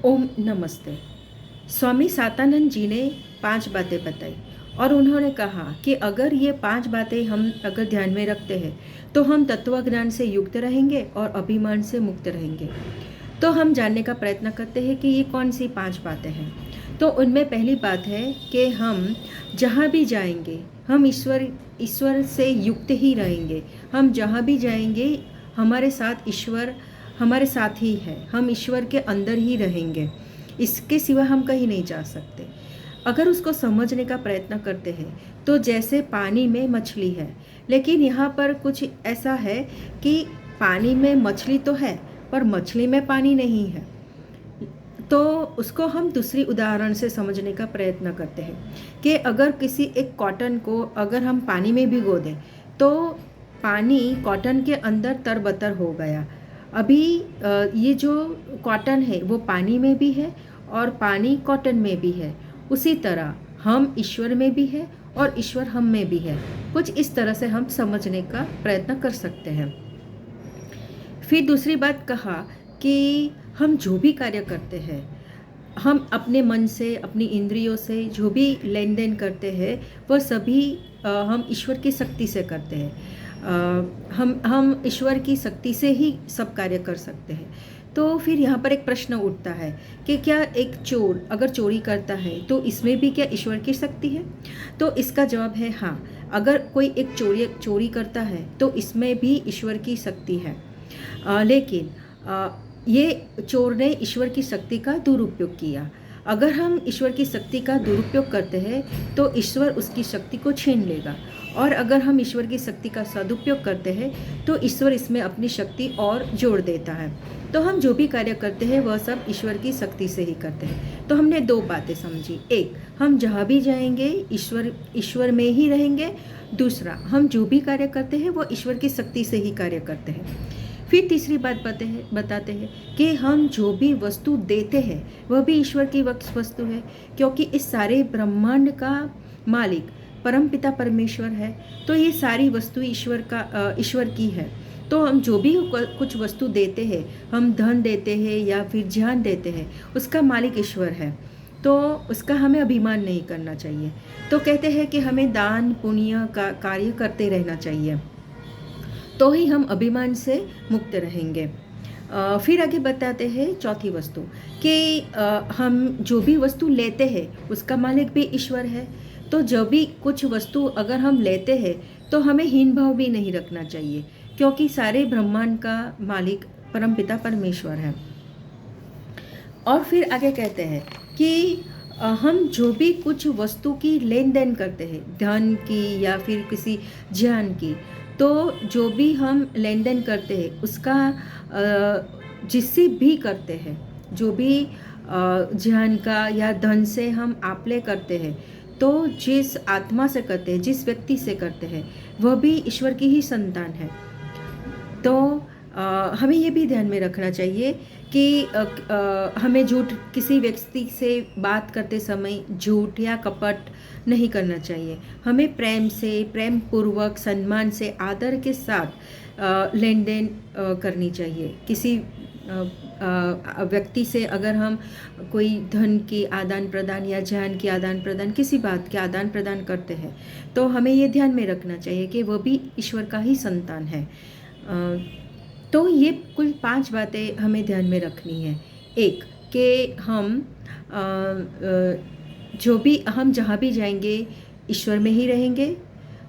ओम नमस्ते। स्वामी सातानंद जी ने 5 बातें बताई और उन्होंने कहा कि अगर ये 5 बातें हम अगर ध्यान में रखते हैं तो हम तत्वज्ञान से युक्त रहेंगे और अभिमान से मुक्त रहेंगे। तो हम जानने का प्रयत्न करते हैं कि ये कौन सी 5 बातें हैं। तो उनमें पहली बात है कि हम जहाँ भी जाएंगे हम ईश्वर से युक्त ही रहेंगे। हम जहाँ भी जाएंगे हमारे साथ ईश्वर हमारे साथ ही है, हम ईश्वर के अंदर ही रहेंगे, इसके सिवा हम कहीं नहीं जा सकते। अगर उसको समझने का प्रयत्न करते हैं तो जैसे पानी में मछली है, लेकिन यहाँ पर कुछ ऐसा है कि पानी में मछली तो है पर मछली में पानी नहीं है। तो उसको हम दूसरी उदाहरण से समझने का प्रयत्न करते हैं कि अगर किसी एक कॉटन को अगर हम पानी में भिगो दें तो पानी कॉटन के अंदर तरबतर हो गया। अभी ये जो कॉटन है वो पानी में भी है और पानी कॉटन में भी है। उसी तरह हम ईश्वर में भी है और ईश्वर हम में भी है। कुछ इस तरह से हम समझने का प्रयत्न कर सकते हैं। फिर दूसरी बात कहा कि हम जो भी कार्य करते हैं, हम अपने मन से अपनी इंद्रियों से जो भी लेन देन करते हैं वह सभी हम ईश्वर की शक्ति से करते हैं। हम ईश्वर की शक्ति से ही सब कार्य कर सकते हैं। तो फिर यहाँ पर एक प्रश्न उठता है कि क्या एक चोर अगर चोरी करता है तो इसमें भी क्या ईश्वर की शक्ति है? तो इसका जवाब है हाँ। अगर कोई एक चोरी करता है तो इसमें भी ईश्वर की शक्ति है। लेकिन ये चोर ने ईश्वर की शक्ति का दुरुपयोग किया। अगर हम ईश्वर की शक्ति का दुरुपयोग करते हैं तो ईश्वर उसकी शक्ति को छीन लेगा, और अगर हम ईश्वर की शक्ति का सदुपयोग करते हैं तो ईश्वर इसमें अपनी शक्ति और जोड़ देता है। तो हम जो भी कार्य करते हैं वह सब ईश्वर की शक्ति से ही करते हैं। तो हमने 2 बातें समझी, एक हम जहाँ भी जाएंगे ईश्वर में ही रहेंगे। दूसरा, हम जो भी कार्य करते हैं वो ईश्वर की शक्ति से ही कार्य करते हैं। फिर तीसरी बात बताते हैं कि हम जो भी वस्तु देते हैं वह भी ईश्वर की वस्तु है, क्योंकि इस सारे ब्रह्मांड का मालिक परमपिता परमेश्वर है। तो ये सारी वस्तु ईश्वर की है। तो हम जो भी कुछ वस्तु देते हैं, हम धन देते हैं या फिर ज्ञान देते हैं, उसका मालिक ईश्वर है। तो उसका हमें अभिमान नहीं करना चाहिए। तो कहते हैं कि हमें दान पुण्य का कार्य करते रहना चाहिए, तो ही हम अभिमान से मुक्त रहेंगे। फिर आगे बताते हैं चौथी वस्तु कि हम जो भी वस्तु लेते हैं उसका मालिक भी ईश्वर है। तो जब भी कुछ वस्तु अगर हम लेते हैं तो हमें हीन भाव भी नहीं रखना चाहिए, क्योंकि सारे ब्रह्मांड का मालिक परमपिता परमेश्वर है। और फिर आगे कहते हैं कि हम जो भी कुछ वस्तु की लेन देन करते हैं, धन की या फिर किसी ज्ञान की, तो जो भी हम लेन देन करते हैं उसका जिससे भी करते हैं, जो भी ज्ञान का या धन से हम आपले करते हैं, तो जिस आत्मा से करते हैं, जिस व्यक्ति से करते हैं, वह भी ईश्वर की ही संतान है। तो हमें ये भी ध्यान में रखना चाहिए कि हमें किसी व्यक्ति से बात करते समय झूठ या कपट नहीं करना चाहिए। हमें प्रेम से, प्रेम पूर्वक, सम्मान से, आदर के साथ लेन देन करनी चाहिए। किसी व्यक्ति से अगर हम कोई धन की आदान प्रदान या ज्ञान की आदान प्रदान, किसी बात के आदान प्रदान करते हैं, तो हमें ये ध्यान में रखना चाहिए कि वह भी ईश्वर का ही संतान है। तो ये कुल 5 बातें हमें ध्यान में रखनी है। एक, कि हम जहाँ भी जाएंगे ईश्वर में ही रहेंगे।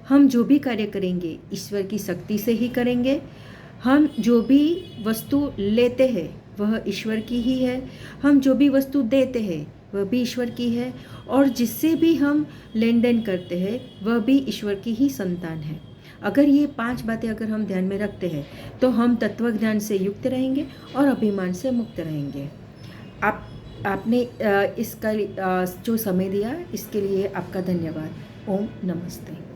हम जो भी कार्य करेंगे ईश्वर की शक्ति से ही करेंगे। हम जो भी वस्तु लेते हैं वह ईश्वर की ही है। हम जो भी वस्तु देते हैं वह भी ईश्वर की है, और जिससे भी हम लेन देन करते हैं वह भी ईश्वर की ही संतान है। अगर ये 5 बातें अगर हम ध्यान में रखते हैं तो हम तत्वज्ञान से युक्त रहेंगे और अभिमान से मुक्त रहेंगे। आपने इसका जो समय दिया इसके लिए आपका धन्यवाद। ओम नमस्ते।